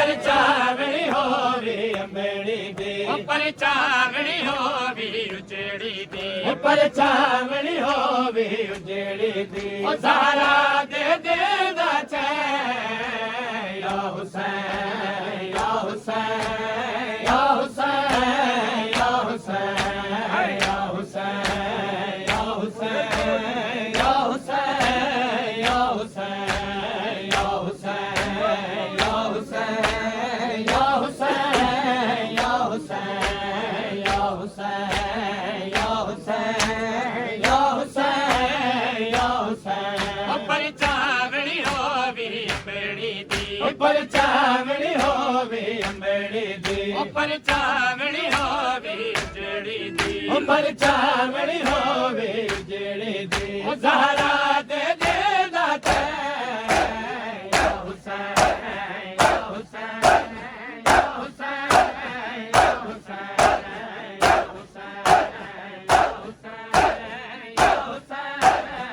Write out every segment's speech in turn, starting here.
ਉੱਪਰ ਚਾਵਣੀ ਹੋਵੇ ਅੰਬੇੜੀ ਦੀ ਉੱਪਰ ਚਾਵਣੀ ਹੋਵੇ ਉਜੜੀ ਦੀ ਉੱਪਰ ਚਾਵਣੀ ਹੋਵੇ ਉਜੜੀ ਦੀ ਉਹ ਜ਼ਹਰਾ ਦੇ ਦਿਲ ਦਾ ਚੈਨ ਯਾ ਹੁਸੈਨ ਯਾ ਹੁਸੈਨ ਯਾ ਹੁਸੈਨ ਯਾ ਹੁਸੈਨ ਯਾ ਹੁਸੈਨ ਯਾ ਹੁਸੈਨ ਯਾ ਹੁਸੈਨ ਯਾ ਹੁਸੈਨ ਯਾ ਹੁਸੈਨ ਯਾ ਹੁਸੈਨ ਯਾ ਹੁਸੈਨ ਯਾ ਹੁਸੈਨ ਯਾ ਹੁਸੈਨ ਯਾ ਹੁਸੈਨ ਯਾ ਹੁਸੈਨ ਯਾ ਹੁਸੈਨ ਉੱਪਰ ਚਾਵਣੀ ਹੋਵੇ ਅੰਬੇੜੀ ਦੀ ਉੱਪਰ ਚਾਵਣੀ ਹੋਵੇ ਅੰਬੇੜੀ ਦੀ ਉੱਪਰ ਚਾਵਣੀ ਹੋਵੇ ਉਜੜੀ ਦੀ ਉੱਪਰ ਚਾਵਣੀ ਹੋਵੇ ਜਿਹੜੀ ਦੀ ਉਹ ਜ਼ਹਰਾ ਦੇ ਦਿਲ ਦਾ ਚੈਨ ਯਾ ਹੁਸੈਨ ਯਾ ਹੁਸੈਨ ਯਾ ਹੁਸੈਨ ਯਾ ਹੁਸੈਨ ਯਾ ਹੁਸੈਨ ਯਾ ਹੁਸੈਨ ਯਾ ਹੁਸੈਨ ਯਾ ਹੁਸੈਨ ਯਾ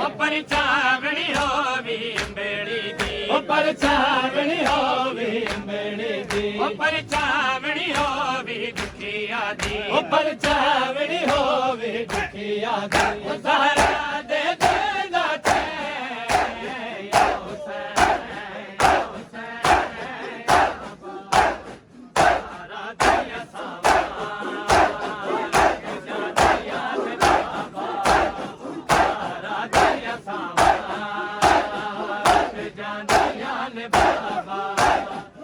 ਉੱਪਰ ਚਾਵਣੀ ਹੋਵੇ ਅੰਬੇੜੀ ਦੀ ਉੱਪਰ ਚਾਵਣੀ ਹੋਵੇ ਅੰਬੇੜੀ ਦੀ ਉੱਪਰ ਚਾਵਣੀ ਹੋਵੇ ਦੁਖੀਆ ਦੀ ਉੱਪਰ ਚਾਵਣੀ ਹੋਵੇ ਦੁਖੀਆ ਦੀ ਉਹ ਜ਼ਹਰਾ ਦੇ ਦਿਲ ਦਾ ਚੈਨ ਯਾ ਹੁਸੈਨ ਯਾ ਹੁਸੈਨ ਤਾਰਾ ਦਿਆ ਸਾਵਾ ਤਾਰਾ ਦਿਆ ਸਾਵਾ ਜਾਂਦੀਆਂ ਨੇ ਬਾਬਾ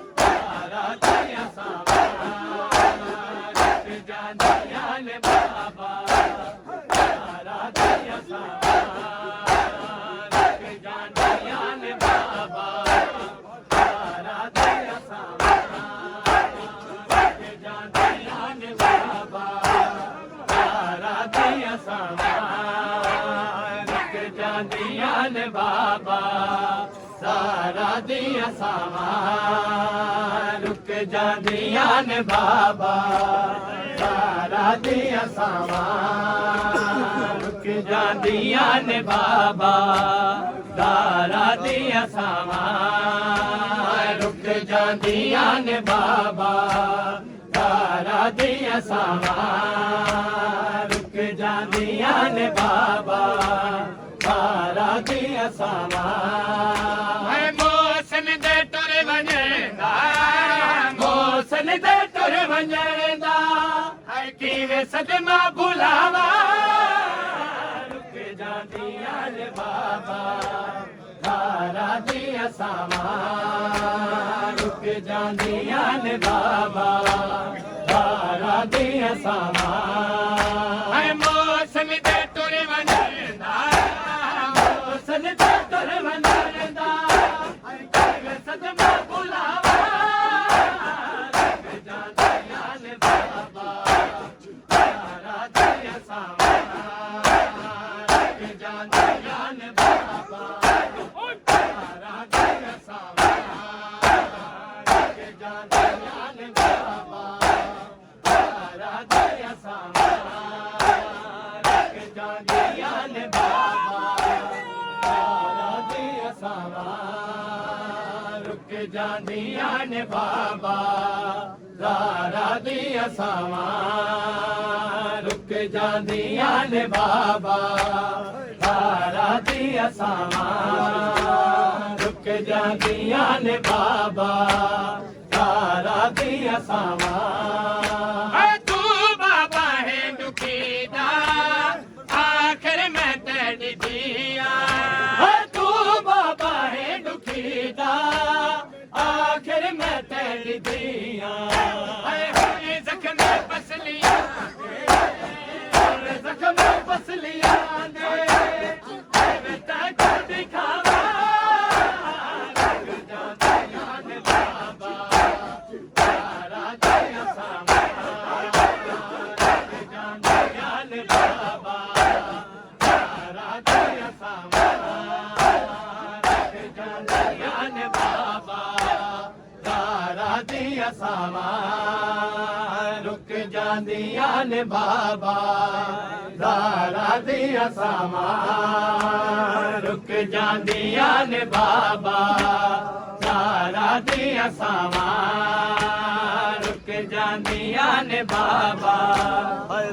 ਤਾਰਾ ਦਿਆ ਸਾਵਾ ਜਾਂਦੀਆਂ ਨੇ ਬਾਬਾ ਤਾਰਾ ਦਿਆ ਸਾਵਾ ਜਾਂਦੀਆਂ ਨੇ ਬਾਬਾ ਤਾਰਾ ਦਿਆ ਸਾਵਾ ਜਾਂਦੀਆਂ ਨੇ ਬਾਬਾ ਤਾਰਾ ਦਿਆ ਸਾਵਾ ਜਾਂਦੀਆਂ ਨੇ ਬਾਬਾ ਤਾਰਾ ਦਿਆ ਸਾਵਾ ਰੁਕ ਜਾਂਦੀਆਂ ਨੇ ਬਾਬਾ ਤਾਰਾ ਦਿਆ ਸਾਵਾ ਰੁਕ ਜਾਂਦੀਆਂ ਨੇ ਬਾਬਾ ਤਾਰਾ ਦਿਆ ਸਾਵਾ ਰੁਕ ਜਾਂਦੀਆਂ ਨੇ ਬਾਬਾ ਤਾਰਾ ਦਿਆ ਸਾਵਾ ਰੁਕ ਜਾਂਦੀਆਂ ਨੇ ਬਾਬਾ ਤਾਰਾ ਦਿਆ ਸਾਵਾ ਹੈ ਮੌਸਮ ਦੇ ਟੁਰ ਵੰਜਦਾ ਮੌਸਮ ਦੇ ਟੁਰ ਵੰਜਣ ਦਾ ਹੈ ਕਿਵੇਂ ਸਦਮਾ ਭੁਲਾਵਾ ਰੁਕ ਜਾਂਦੀਆਂ ਨੇ ਬਾਬਾ ਤਾਰਾ ਦਿਆ ਸਾਵਾ ਰੁਕ ਜਾਂਦੀਆਂ ਨੇ ਬਾਬਾ ਤਾਰਾ ਦਿਆ ਸਾਵਾ ਹੈ ਮੌਸਮ ਦੇ ਟੁਰ ਵੰਜਦਾ ਮੌਸਮ ਦੇ ਟੁਰ ਵੰਜਣ ਦਾ ਕਿਵੇਂ ਸਦਮਾ ਭੁਲਾਵਾ ਰੁਕ ਜਾਂਦੀਆਂ ਨੇ ਬਾਬਾ ਤਾਰਾ ਦਿਆ ਸਾਵਾ ਰੁਕ ਜਾਂਦੀਆਂ ਨੇ ਬਾਬਾ ਤਾਰਾ ਦਿਆ ਸਾਵਾ ਰੁਕ ਜਾਂਦੀਆਂ ਨੇ ਬਾਬਾ ਤਾਰਾ ਦਿਆ ਸਾਵਾ ਰੁਕ ਜਾਂਦੀਆਂ ਨੇ ਬਾਬਾ ਤਾਰਾ ਦਿਆ ਸਾਵਾ ਰੁਕ ਜਾਂਦੀਆਂ ਨੇ ਬਾਬਾ ਤਾਰਾ ਦਿਆ ਸਾਵਾ ਰੁਕ ਜਾਂਦੀਆਂ ਨੇ ਬਾਬਾ ਤਾਰਾ ਦਿਆ ਸਾਵਾ ਰੁਕ ਜਾਂਦੀਆਂ ਨੇ ਬਾਬਾ ਤਾਰਾ ਦਿਆ ਸਾਵਾ ਹੈ ਤੂੰ ਬਾਬਾ ਹੈ ਦੁਖੀ ਦਾ ਆਖਰ ਮੈਂ ਤੇਰੀ ਦੀਆ ਤੂੰ ਬਾਬਾ ਜਾਂਦੀਆਂ ਨੇ ਬਾਬਾ ਦਾਰਾ ਦੀਆਂ ਸਾਵਾਂ ਰੁਕ ਜਾਂਦੀਆਂ ਨੇ ਬਾਬਾ ਦਾਰਾ ਦੀਆਂ ਸਾਵਾਂ ਰੁਕ ਜਾਂਦੀਆਂ ਨੇ ਬਾਬਾ ਦਾਰਾ ਦੀਆਂ ਸਾਵਾਂ ਰੁਕ ਜਾਂਦੀਆਂ ਨੇ ਬਾਬਾ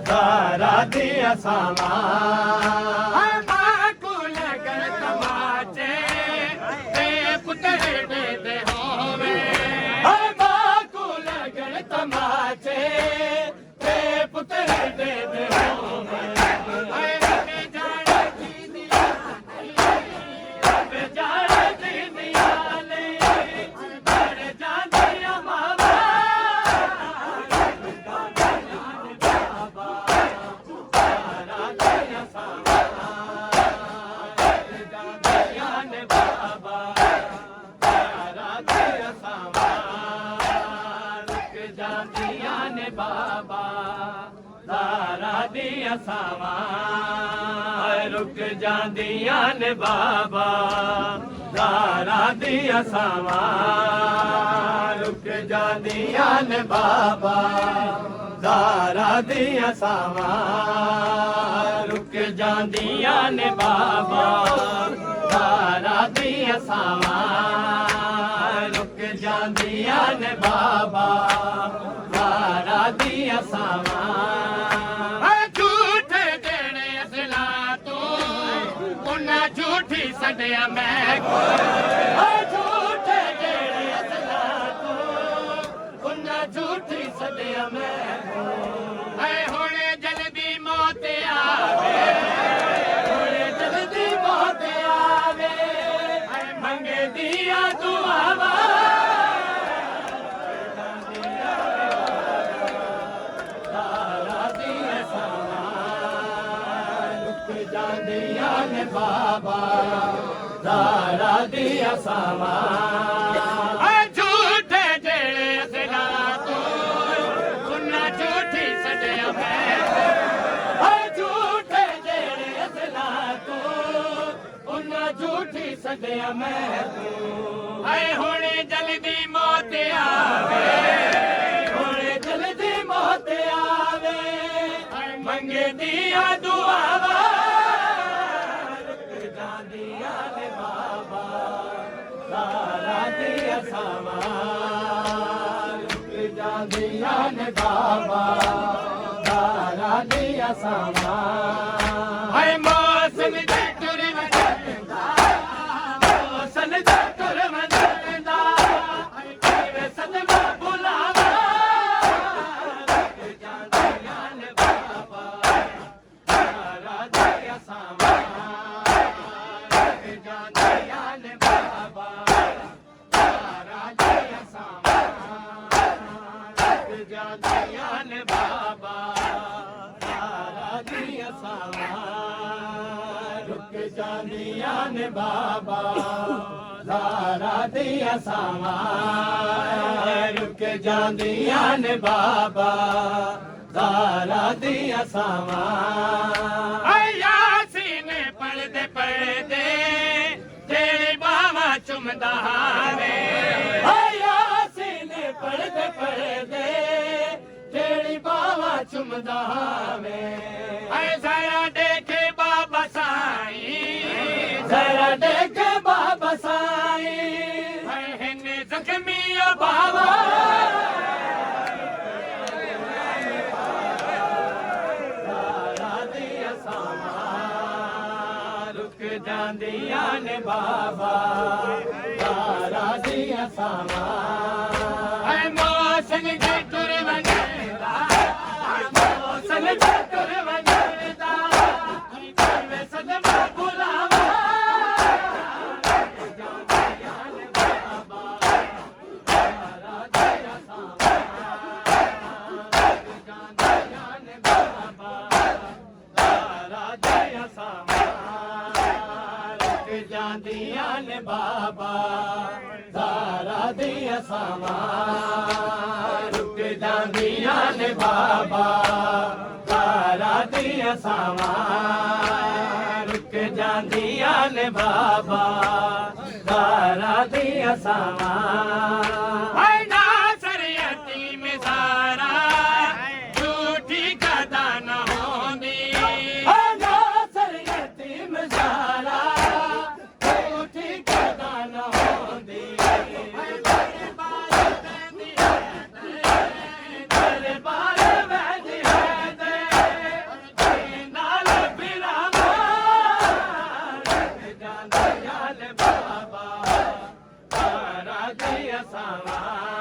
ਦਾਰਾ ਦੀਆਂ ਸਾਵਾਂ ਮਾਂ ਕੋ ਲਗਣ ਤਮਾਚੇ ਤੇ ਪੁੱਤਰ ਦੇ ਹੋਵੇ ਹਾਏ ਮਾਂ ਕੋ ਲਗਣ ਤਮਾਚੇ ਤੇ ਪੁੱਤਰ ਦੇ ਹੋਵੇ ਹਾਏ ਵੇ ਜਾਣ ਦੀ ਦੀਆਂ ਵੇ ਜਾਣ ਦੀਆਂ ਨੇ ਬੜ ਜਾਂਦੀਆਂ ਮਾਵਾਂ ਬਾਬਾ ਦਾਰਾ ਦੀਆਂ ਸਾਵਾਂ ਜਾਂਦੀਆਂ ਨੇ ਬਾਬਾ ਦਾਰਾ ਦੀਆਂ ਸਾਵਾਂ ਰੁਕ ਜਾਂਦੀਆਂ ਨੇ ਬਾਬਾ ਦਾਰਾ ਦੀਆਂ ਸਾਵਾਂ ਰੁਕ ਜਾਂਦੀਆਂ ਨੇ ਬਾਬਾ ਦਾਰਾ ਦੀਆਂ ਸਾਵਾਂ ਰੁਕ ਜਾਂਦੀਆਂ ਨੇ ਬਾਬਾ ਦਾਰਾ ਦੀਆਂ ਸਾਵਾਂ ਰੁਕ ਜਾਂਦੀਆਂ ਨੇ ਬਾਬਾ ਦਾਰਾ ਦੀਆਂ ਸਾਵਾਂ ਰੁਕ ਜਾਂਦੀਆਂ ਨੇ ਬਾਬਾ ਦਾਰਾ ਦੀਆਂ ਸਾਵਾਂ ਹਾਏ ਝੂਠੇ ਦੇਣੇ ਅਸਲਾ ਤੂੰ ਉਹਨਾਂ ਝੂਠੀ ਸੱਡਿਆ ਮੈਂ ਹਾਏ ਝੂਠੇ ਜਿਹੜੇ ਅਸਲਾ ਤੂੰ ਉਹਨਾਂ ਝੂਠੀ ਸੱਦਿਆ ਮੈਂ ਹਾਏ ਹੁਣੇ ਜਲਦੀ ਮੌਤ ਆਵੇ ਹੁਣੇ ਜਲਦੀ ਮੌਤ ਆਵੇ ਹਾਏ ਮੰਗੇ ਦੀਆਂ ਦੁਆਵਾਂ ਦਾਰਾ ਦੀਆਂ ਸਾਵਾਂ ਰੁਕ ਜਾਂਦੀਆਂ ਨੇ ਬਾਬਾ ਦਾਰਾ ਦੀਆਂ ਸਾਵਾਂ ਹਾਏ ਝੂਠੇ ਜਿਹੜੇ ਅਸਲਾ ਤੂੰ ਉਹਨਾਂ ਝੂਠੀ ਸੱਡਿਆ ਮੈਂ ਹਾਏ ਝੂਠੇ ਜਿਹੜੇ ਅਸਲਾ ਤੂੰ ਉਹਨਾਂ ਝੂਠੀ ਸੱਦਿਆ ਮੈਂ ਤੂੰ ਹਾਏ ਹੁਣੇ ਜਲਦੀ ਮੌਤ ਆਵੇ ਹੁਣੇ ਜਲਦੀ ਮੌਤ ਆਵੇ ਹਾਏ ਮੰਗੇ ਦੀਆਂ ਦੁਆਵਾਂ ਰੁਕ ਜਾਂਦੀਆਂ ਨੇ ਬਾਬਾ ਦਾਰਾ ਦੀਆਂ ਸਾਵਾਂ ਰੁਕ ਜਾਂਦੀਆਂ ਨੇ ਬਾਬਾ ਦਾਰਾ ਦੀਆਂ ਸਾਵਾਂ ਹਾਏ ਮੌਸਮ ਦੇ ਤੁਰ ਵਜਦਾ ਮੌਸਮ ਦਾ ਤੁਰ ਵੰਦਾ ਕਿਵੇਂ ਸਦਮਾ ਬੁਲਾਵਾ ਰੁਕ ਜਾਂਦੀਆਂ ਨੇ ਬਾਬਾ ਦਾਰਾ ਦੀਆਂ ਸਾਵਾਂ ਰੁਕ ਜਾਂਦੀਆਂ ਨੇ ਬਾਬਾ ਦਾਰਾ ਦੀਆਂ ਸਾਵਾਂ ਰੁਕ ਜਾਂਦੀਆਂ ਨੇ ਬਾਬਾ ਦਾਰਾ ਦੀਆਂ ਸਾਵਾਂ ਰੁਕ ਜਾਂਦੀਆਂ ਨੇ ਬਾਬਾ ਦਾਰਾ ਦੀਆਂ ਸਾਵਾਂ ਰੁਕ ਜਾਂਦੀਆਂ ਨੇ ਬਾਬਾ ਦਾਰਾ ਦੀਆਂ ਸਾਵਾਂ ਹਾਏ ਯਾਸੀਨ ਪੜਦੇ ਪੜਦੇ ਤੇਰੀ ਬਾਵਾ ਚੁੰਮਦਾ ਵੇ ਹਾਏ ਯਾਸੀਨ ਪੜਦੇ ਪੜਦੇ ਜਿਹੜੀ ਬਾਵਾ ਚੁੰਮਦਾ ਵੇ ਹਾਏ ਜ਼ਰਾ ਦੇਖੇ ਬਾਬਾ ਸਾਈ ਜ਼ਰਾ ਦੇਖ ਬਾਬਾ ਸਾਈ ਹਾਏ ਹਿੰਨੇ ਜ਼ਖਮੀ ਓ ਬਾਵਾ ਦਾਰਾ ਦੀਆਂ ਸਾਵਾਂ ਰੁਕ ਜਾਂਦੀਆਂ ਨੇ ਬਾਬਾ ਦਾਰਾ ਦੀਆਂ ਸਾਵਾਂ ਹਾਏ ਮੌਸਮ ਦੇ ਤੁਰ ਵੰਜਦਾ ਮੌਸਮ ਦਾ ਤੁਰ ਵੰਜਦਾ ਕਿਵੇਂ ਸਦਮਾ ਬੁਲਾਵਾ ਰੁਕ ਜਾਂਦੀਆਂ ਨੇ ਬਾਬਾ ਦਾਰਾ ਦੀਆਂ ਸਾਵਾਂ ਰੁਕ ਜਾਂਦੀਆਂ ਨੇ ਬਾਬਾ ਦਾਰਾ ਦੀਆਂ ਸਾਵਾਂ ਰੁਕ ਜਾਂਦੀਆਂ ਨੇ ਬਾਬਾ ਦਾਰਾ ਦੀਆਂ ਸਾਵਾਂ ਰੁਕ ਜਾਂਦੀਆਂ ਨੇ ਬਾਬਾ ਦਾਰਾ ਦੀਆਂ ਸਾਵਾਂ ਰੁਕ ਜਾਂਦੀਆਂ ਨੇ ਬਾਬਾ ਦਾਰਾ ਦੀਆਂ ਸਾਵਾਂ ਹਾਏ ਨਾਸਰ ਯਤੀਮ ਸਾਰਾ ਝੂਠੀ ਕਦਾ ਨਾ ਹੁੰਦੀ ਨਾਸਰ ਯਤੀਮ ਸਾਰਾ ਝੂਠੀ ਕਦਾ ਨਾ ਹੁੰਦੀ ਤੇਰੇ ਬਾਰੇ ਵੈਦ ਹੈ ਤੇ ਨਾਲ ਬਿਰਾਮਾਂ ਜਾਂਦਾ ਯਾਲ ਬਾਬਾ ਦਾਰਾ ਦੀਆਂ ਸਾਵਾਂ